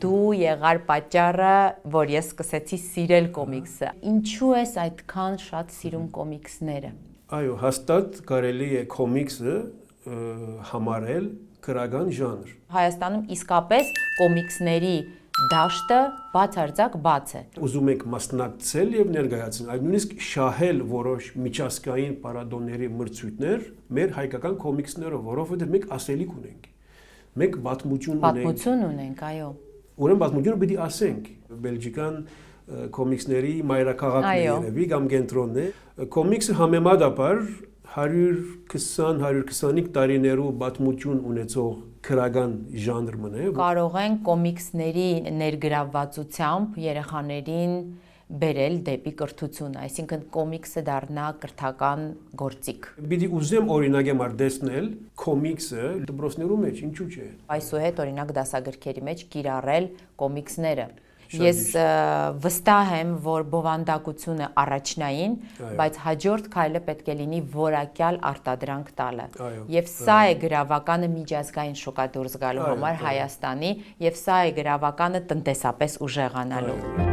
Դու եղար պատճառը, որ ես սկսեցի սիրել կոմիքսը։ Ինչու ես այդքան շատ սիրում կոմիքսները։ Այո, հաստատ կարելի է կոմիքսը համարել քրական ժանր։ Հայաստանում իսկապես կոմիքսների դաշտը բացարձակ բաց է։ Ուզում ենք մասնակցել եւ ներկայացնել, այլ նույնիսկ շահել որոշ միջազգային պարադոնների մրցույթներ մեր հայկական կոմիքսներով, որովհետեւ մենք ասելիք ունենք։ Մենք պատմություն ունենք, այո։ Ուրեմն պատմությունը պիտի ասենք։ Բելգիկան կոմիքսների մայրաքաղաքն է երևի կամ կենտրոնն է։ Կոմիքսը համեմատաբար 120-125 տարիներու պատմություն ունեցող քրական ժանր մնե։ Կարող են կոմիքսների ներգրավվածությամբ երեխաներին բերել դեպի կրթություն, այսինքն կոմիքսը դառնա կրթական գործիք։ Պիտի ուզեմ օրինակեմ արդեցնել կոմիքսը դպրոցներու մեջ, ինչու՞ չէ։ Այսուհետ օրինակ դասագրքերի մեջ կիրառել կոմիքսները։ Ես վստահ եմ, որ բովանդակությունը առաջնային, բայց հաջորդ քայլը պետք է լինի որակյալ արտադրանք տալը։ Եվ սա է գրավականը միջազգային շուկա դուրս գալու համար Հայաստանի, եւ սա է գրավականը տնտեսապես ուժեղանալու։